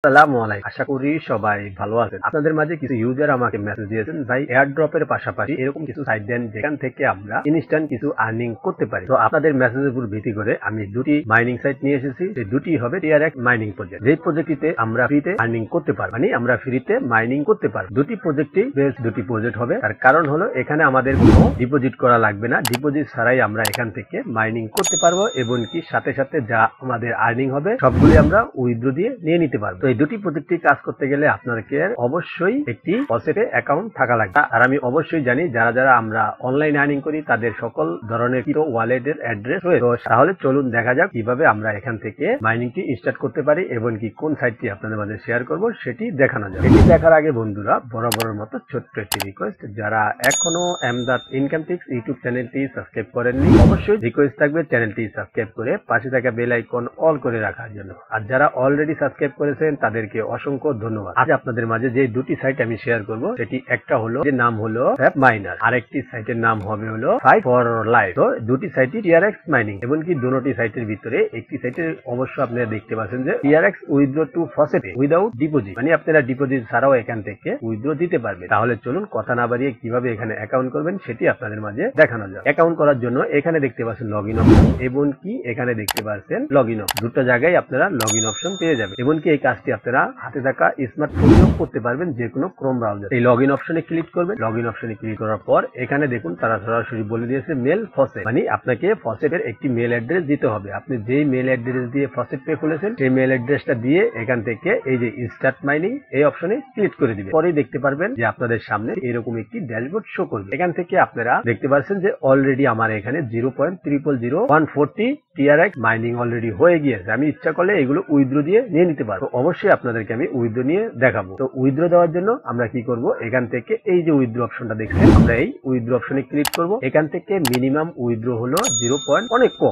আসসালামু আলাইকুম। আশা করি সবাই ভালো আছেন। আপনাদের মাঝে কিছু ইউজার আমাকে মেসেজ দিয়েছেন, ভাই এয়ারড্রপের পাশাপাশি এরকম কিছু সাইট দেন যেখান থেকে আমরা ইনস্ট্যান্ট কিছু আর্নিং করতে পারি। তো আপনাদের মেসেজের উপর ভিত্তি করে আমি দুটি মাইনিং সাইট নিয়ে এসেছি। এই দুটি হবে TRX মাইনিং প্রজেক্ট। যেই প্রজেক্টটিতে আমরা ফ্রিতে আর্নিং করতে পারবো, মানে আমরা ফ্রিতে মাইনিং করতে পারবো। দুটি প্রজেক্টই বেশ দুটি প্রজেক্ট হবে। তার কারণ হলো এখানে আমাদের কোনো ডিপোজিট করা লাগবে না। ডিপোজিট ছাড়াই আমরা এখান থেকে মাইনিং করতে পারবো এবং কি সাথে সাথে যা আমাদের আর্নিং হবে সবগুলি আমরা উইথড্র দিয়ে নিয়ে নিতে পারবো। এই দুটি প্রজেক্টে কাজ করতে গেলে আপনাদেরকে অবশ্যই একটি ফসেটে অ্যাকাউন্ট থাকা লাগবে। আর আমি অবশ্যই জানি যারা যারা আমরা অনলাইন আর্নিং করি তাদের সকল ধরনের ক্রিপ্টো ওয়ালেটের অ্যাড্রেস রয়েছে। তাহলে চলুন দেখা যাক কিভাবে আমরা এখান থেকে মাইনিংটি স্টার্ট করতে পারি এবং কি কোন সাইটটি আপনাদের মাঝে শেয়ার করব সেটি দেখানো যাবে। এটি দেখার আগে বন্ধুরা বরাবরের মতো ছোট্ট একটি রিকোয়েস্ট, যারা এখনো এমদাদ ইনকাম টিপস ইউটিউব চ্যানেলটি সাবস্ক্রাইব করেননি অবশ্যই রিকোয়েস্ট থাকবে চ্যানেলটি সাবস্ক্রাইব করে পাশে থাকা বেল আইকন অল করে রাখার জন্য। আর যারা অলরেডি সাবস্ক্রাইব করেছেন তাদেরকে অসংখ্য ধন্যবাদ। আজ আপনাদের মাঝে যে দুটি সাইট আমি শেয়ার করব সেটি একটা হলো যে নাম হলো ফ্যাপ মাইনার, আরেকটি সাইটের নাম হবে হলো ফাইট ফর লাইফ। তো দুটি সাইটই TRX মাইনিং এবং কি দুটি সাইটের ভিতরে একটি সাইটে অবশ্য আপনারা দেখতে পাচ্ছেন যে TRX withdraw to faucet without deposit, মানে আপনারা ডিপোজিট ছাড়াও এখান থেকে উইথড্র দিতে পারবেন। তাহলে চলুন কথা না বাড়িয়ে কিভাবে এখানে অ্যাকাউন্ট করবেন সেটি আপনাদের মাঝে দেখানো যাক। অ্যাকাউন্ট করার জন্য এখানে দেখতে পাচ্ছেন লগইন অপশন এবং কি এখানে দেখতে পাচ্ছেন লগইন অপশন। দুটো জায়গায় আপনারা লগইন অপশন পেয়ে যাবেন এবং কি এই কাজটি আপনারা হাতে থাকা স্মার্টফোন দিয়েও করতে পারবেন যে কোনো ক্রোম ব্রাউজার। এই লগইন অপশনে ক্লিক করবেন। লগইন অপশনে ক্লিক করার পর এখানে দেখুন তারা সরাসরি বলে দিয়েছে মেল ফসেট, মানে আপনাকে ফসেটের একটি মেল অ্যাড্রেস দিতে হবে। আপনি যেই মেল অ্যাড্রেস দিয়ে ফসেট পে খুলেছেন সেই মেল অ্যাড্রেসটা দিয়ে এখান থেকে এই যে স্টার্ট মাইনিং এই অপশনে ক্লিক করে দিবেন। পরেই দেখতে পারবেন যে আপনাদের সামনে এরকম একটি ড্যাশবোর্ড শো করবে। এখান থেকে আপনারা দেখতে পাচ্ছেন যে অলরেডি আমার এখানে 0.000140 TRX মাইনিং অলরেডি হয়ে গিয়েছে। আমি ইচ্ছা করলে এগুলো উইথড্র দিয়ে নিয়ে নিতে পারবো। অবশ্যই আপনাদেরকে আমি উইথড্র নিয়ে দেখাবো। তো উইথড্র দেওয়ার জন্য আমরা কি করব, এখান থেকে এই যে উইথড্র অপশনটা দেখছেন আমরা এই উইথড্র অপশনে ক্লিক করব। এখান থেকে মিনিমাম উইথড্র হলো 0. অনেক কম,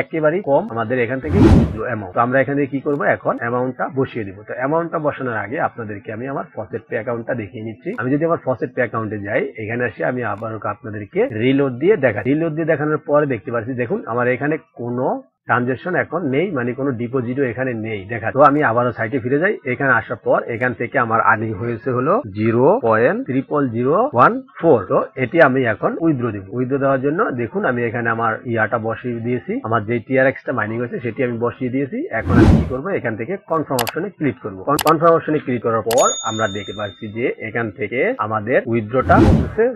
একেবারেই কম আমাদের এখান থেকে উইথড্র অ্যামাউন্ট। তো আমরা এখানে কি করব, এখন অ্যামাউন্টটা বসিয়ে দিব। তো অ্যামাউন্টটা বসানোর আগে আপনাদেরকে আমি আমার ফসেট পে অ্যাকাউন্টটা দেখিয়ে নিচ্ছি। আমি যদি আমার ফসেট পে অ্যাকাউন্টে যাই, এখানে আসি আমি আবারও আপনাদেরকে রিলোড দিয়ে দেখাই। রিলোড দিয়ে দেখানোর পরে দেখতে পাচ্ছি দেখুন আমার এখানে কোনো ট্রানজাকশন এখন নেই, মানে কোনো ডিপোজিটও এখানে নেই দেখা। তো আমি আবারও সাইটে ফিরে যাই। এখানে আসার পর এখান থেকে আমার আর্নিং হয়েছে হলো 0.0014। তো এটি আমি এখন উইথড্র দিব। উইথড্র দেওয়ার জন্য দেখুন আমি এখানে আমার ইয়াটা বসিয়ে দিয়েছি, আমার যে TRX টা মাইনিং হয়েছে সেটি আমি বসিয়ে দিয়েছি। এখন আমি কি করবো, এখান থেকে কনফার্ম অপশনে ক্লিক করবো। কনফার্ম অপশনে ক্লিক করার পর আমরা দেখতে পাচ্ছি যে এখান থেকে আমাদের উইথড্রটা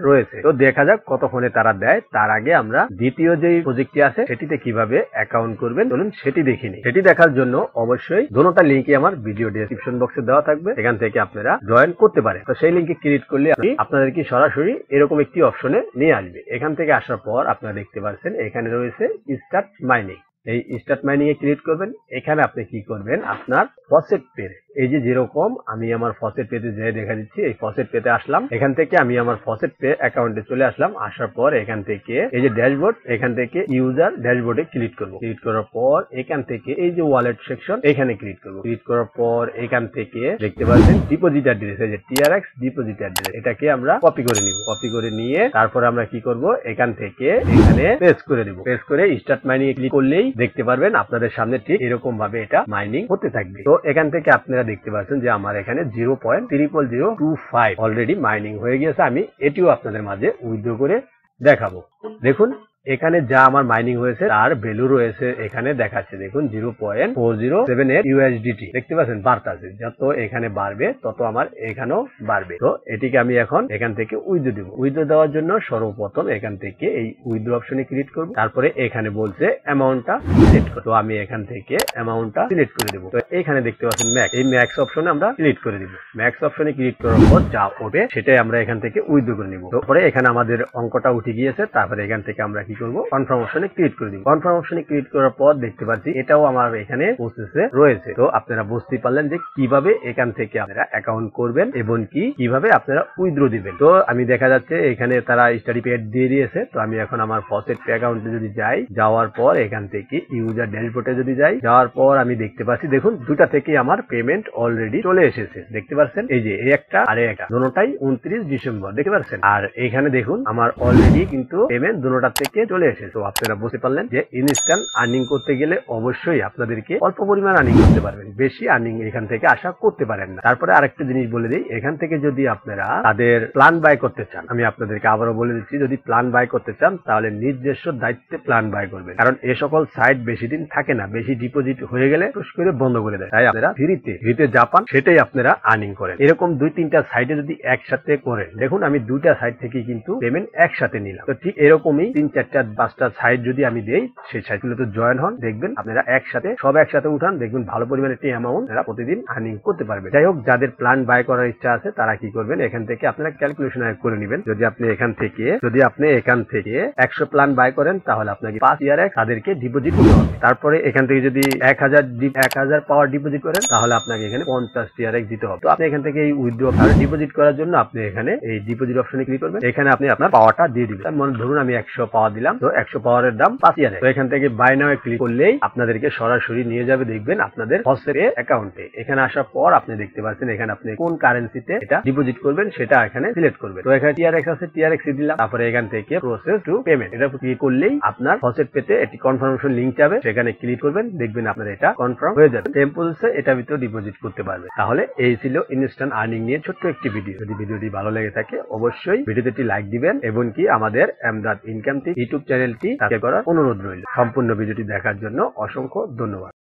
রয়েছে। তো দেখা যাক কতক্ষণে তারা দেয়। তার আগে আমরা দ্বিতীয় যে প্রজেক্টটি আছে সেটিতে কিভাবে অ্যাকাউন্ট করবেন চলুন সেটি দেখিনি। সেটি দেখার জন্য অবশ্যই দুটোটা লিঙ্কই আমার ভিডিও ডেসক্রিপশন বক্সে দেওয়া থাকবে, এখান থেকে আপনারা জয়েন করতে পারেন। তো সেই লিঙ্কে ক্লিক করলে আপনাদেরকে সরাসরি এরকম একটি অপশনে নিয়ে আসবে। এখান থেকে আসার পর আপনারা দেখতে পাচ্ছেন এখানে রয়েছে স্টার্ট মাইনিং। এই স্টার্ট মাইনিং এ ক্লিক করবেন। এখানে আপনি কি করবেন, আপনার ফসেট পে এই যে যেরকম আমি আমার ফসেট পেতে যে দেখা দিচ্ছি এই ফসেট পেতে আসলাম। এখান থেকে আমি আমার ফসেট পে অ্যাকাউন্টে চলে আসলাম। আসার পর এখান থেকে এই যে ড্যাশবোর্ড, এখান থেকে ইউজার ড্যাশবোর্ডে ক্লিক করব। ক্লিক করার পর এখান থেকে এই যে ওয়ালেট সেকশন এখানে ক্লিক করব। ক্লিক করার পর এখান থেকে দেখতে পাচ্ছেন ডিপোজিট অ্যাড্রেস, এই যে TRX ডিপোজিট অ্যাড্রেস, এটাকে আমরা কপি করে নিব। কপি করে নিয়ে তারপর আমরা কি করব, এখান থেকে এখানে পেস্ট করে দিব। পেস্ট করে স্টার্ট মাইনিং এ ক্লিক করলেই দেখতে পারবেন আপনাদের সামনে ঠিক এরকম ভাবে এটা মাইনিং হতে থাকবে। তো এখান থেকে আপনারা দেখতে পাচ্ছেন যে আমার এখানে 0.0025 অলরেডি মাইনিং হয়ে গিয়েছে। আমি এটিও আপনাদের মাঝে উইথড্র করে দেখাবো। দেখুন এখানে যা আমার মাইনিং হয়েছে তার ভ্যালু রয়েছে এখানে দেখাচ্ছে দেখুন 0.4078 USDT দেখতে পাচ্ছেন বাড়তেছে। যত এখানে বাড়বে তত আমার এখানেও বাড়বে। তো এটিকে আমি এখন এখান থেকে উইথড্র দিব। উইথড্র দেওয়ার জন্য সর্বপ্রথম এখান থেকে এই উইথড্র অপশনে ক্লিক করব। তারপরে এখানে বলছে অ্যামাউন্টটা সিলেক্ট করতে। তো আমি এখান থেকে অ্যামাউন্টটা সিলেক্ট করে দেব। তো এখানে দেখতে পাচ্ছেন ম্যাক্স, এই ম্যাক্স অপশনে আমরা ক্লিক করে দিব। ম্যাক্স অপশনে ক্লিক করার পর যা হবে সেটাই আমরা এখান থেকে উইথড্র করে নিব। তারপরে এখানে আমাদের অঙ্কটা উঠে গিয়েছে। তারপরে এখান থেকে আমরা কি করব, কনফার্ম অপশনে ক্লিক করে দিব। কনফার্ম অপশনে ক্লিক করার পর দেখতে পাচ্ছি এটাও আমার এখানে প্রসেসে রয়েছে। তো আপনারা বুঝতে পারলেন যে কিভাবে এখান থেকে আপনারা অ্যাকাউন্ট করবেন এবং কিভাবে আপনারা উইথড্র দিবেন। তো আমি দেখা যাচ্ছে এখানে তারা স্টাডি পেড দিয়ে দিয়েছে। তো আমি এখন আমার ফসেট পে অ্যাকাউন্টে যদি যাই, যাওয়ার পর এখান থেকে ইউজার ড্যাশবোর্ডে যদি যাই, যাওয়ার পর আমি দেখতে পাচ্ছি দেখুন দুটা থেকে আমার পেমেন্ট অলরেডি চলে এসেছে। দেখতে পাচ্ছেন এই যে এই একটা আর একটা, দুটোটাই 29 ডিসেম্বর দেখতে পাচ্ছেন। আর এখানে দেখুন আমার অলরেডি কিন্তু পেমেন্ট দুটোটা থেকে নিচে চলে এসেছে। তো আপনারা বুঝতে পারলেন যে ইনস্ট্যান্ট আর্নিং করতে গেলে অবশ্যই আপনাদেরকে অল্প পরিমাণ আর্নিং করতে পারবেন, বেশি আর্নিং এখান থেকে আশা করতে পারেন না। তারপরে আরেকটা জিনিস বলে দিই, এখান থেকে যদি আপনারা তাদের প্ল্যান বাই করতে চান, আমি আপনাদেরকে আবারও বলে দিচ্ছি, যদি প্ল্যান বাই করতে চান তাহলে নিজস্ব দায়িত্বে প্ল্যান বাই করবেন, কারণ এ সকল সাইট বেশি দিন থাকে না, বেশি ডিপোজিট হয়ে গেলে টুস করে বন্ধ করে দেয়। তাই আপনারা ফ্রিতে যা পান সেটাই আপনারা আর্নিং করেন। এরকম 2-3টা সাইটে যদি একসাথে করেন, দেখুন আমি 2টা সাইট থেকে কিন্তু পেমেন্ট একসাথে নিলাম। তো ঠিক এরকমই 3-4-5টা সাইট যদি আমি দেই, সেই সাইটগুলোতে জয়েন হন, দেখবেন আপনারা সব একসাথে উঠান, দেখবেন ভালো পরিমাণে একটি অ্যামাউন্ট আপনারা প্রতিদিন আর্নিং করতে পারবেন। যাই হোক, যাদের প্ল্যান বাই করার ইচ্ছা আছে তারা কি করবেন, এখান থেকে আপনারা ক্যালকুলেশন করে নেবেন। যদি আপনি এখান থেকে 100 প্ল্যান বাই করেন তাহলে আপনাকে 5 TRX তাদেরকে ডিপোজিট করতে হবে। তারপরে এখান থেকে যদি 1000 পাওয়ার ডিপোজিট করেন তাহলে আপনাকে এখানে 50 TRX দিতে হবে। তো আপনি এখান থেকে এই উইথড্র ডিপোজিট করার জন্য আপনি এখানে এই ডিপোজিট অপশনে ক্লিক করবেন। এখানে আপনি আপনার পাওয়ারটা দিয়ে দিবেন। মনে ধরুন আমি 100 পাওয়ার দিলাম, তো 100 পাওয়ারের দাম 5 TRX। তো এখান থেকে বাই নাও ক্লিক করলেই আপনাদেরকে সরাসরি নিয়ে যাবে, দেখবেন আপনাদের ফসেট অ্যাকাউন্টে। এখানে আসার পর আপনি দেখতে পাচ্ছেন এখানে আপনি কোন কারেন্সিতে এটা ডিপোজিট করবেন সেটা এখানে সিলেক্ট করবেন। তো এখানে TRX আছে, TRX দিলাম। তারপরে এখান থেকে প্রসেস টু পেমেন্ট এটা ক্লিক করলেই আপনার ফসেট পেতে একটি কনফার্মেশন লিংক যাবে, সেখানে ক্লিক করবেন, দেখবেন আপনার এটা কনফার্ম হয়ে যাবে। সেম প্রসেসে এটা ভিতরে ডিপোজিট করতে পারবে। তাহলে এই ছিল ইনস্ট্যান্ট আর্নিং নিয়ে ছোট্ট একটি ভিডিও। যদি ভিডিওটি ভালো লেগে থাকে অবশ্যই ভিডিওতে একটি লাইক দিবেন এবং কি আমাদের এমদাদ ইনকাম টিপ ইউটিউব চ্যানেলটি সাবস্ক্রাইব করার অনুরোধ রইল। সম্পূর্ণ ভিডিওটি দেখার জন্য অসংখ্য ধন্যবাদ।